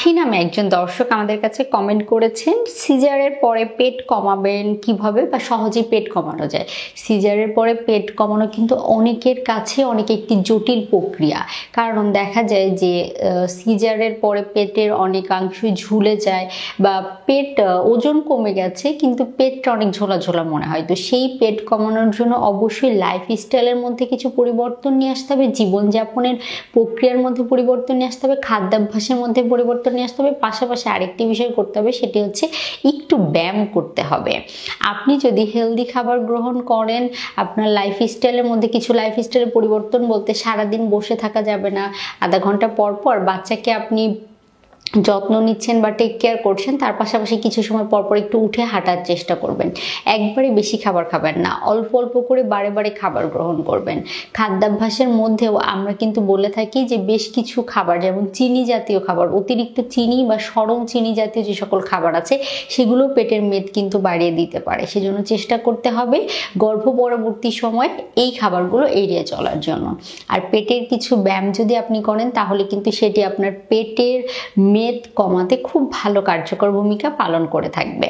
আখি নামে একজন দর্শক আমাদের কাছে কমেন্ট করেছেন সিজারের পরে পেট কমাবেন কিভাবে বা সহজে পেট কমানো যায়। সিজারের পরে পেট কমানো কিন্তু অনেকের কাছে অনেক একটি জটিল প্রক্রিয়া, কারণ দেখা যায় যে সিজারের পরে পেটের অনেকাংশই ঝুলে যায় বা পেট ওজন কমে গেছে কিন্তু পেটটা অনেক ঝোলা ঝোলা মনে হয়। তো সেই পেট কমানোর জন্য অবশ্যই লাইফস্টাইলের মধ্যে কিছু পরিবর্তন নিয়ে আসতে হবে, জীবনযাপনের প্রক্রিয়ার মধ্যে পরিবর্তন নিয়ে আসতে হবে, খাদ্যাভ্যাসের মধ্যে পরিবর্তন নিয়ে আসতে হবে। পাশাপাশি আরেকটি বিষয় করতে হবে, সেটি হচ্ছে একটু ব্যায়াম করতে হবে। আপনি যদি হেলদি খাবার গ্রহণ করেন, আপনার লাইফস্টাইলের মধ্যে কিছু লাইফস্টাইলের পরিবর্তন বলতে সারাদিন বসে থাকা যাবে না, আধা ঘন্টা পর পর বাচ্চাকে আপনি যত্ন নিচ্ছেন বা টেক কেয়ার করছেন, তার পাশাপাশি কিছু সময় পর পর একটু উঠে হাঁটার চেষ্টা করবেন। একবারে বেশি খাবার খাবেন না, অল্প অল্প করে বারে বারে খাবার গ্রহণ করবেন। খাদ্যাভ্যাসের মধ্যেও আমরা কিন্তু বলে থাকি যে বেশ কিছু খাবার, যেমন চিনি জাতীয় খাবার, অতিরিক্ত চিনি বা সরল চিনি জাতীয় যে সকল খাবার আছে সেগুলো পেটের মেদ কিন্তু বাড়িয়ে দিতে পারে। সেজন্য চেষ্টা করতে হবে গর্ভ পরবর্তী সময় এই খাবারগুলো এড়িয়ে চলার জন্য। আর পেটের কিছু ব্যায়াম যদি আপনি করেন তাহলে কিন্তু সেটি আপনার পেটের মেদ কমাতে খুব ভালো কার্যকর ভূমিকা পালন করে থাকবে।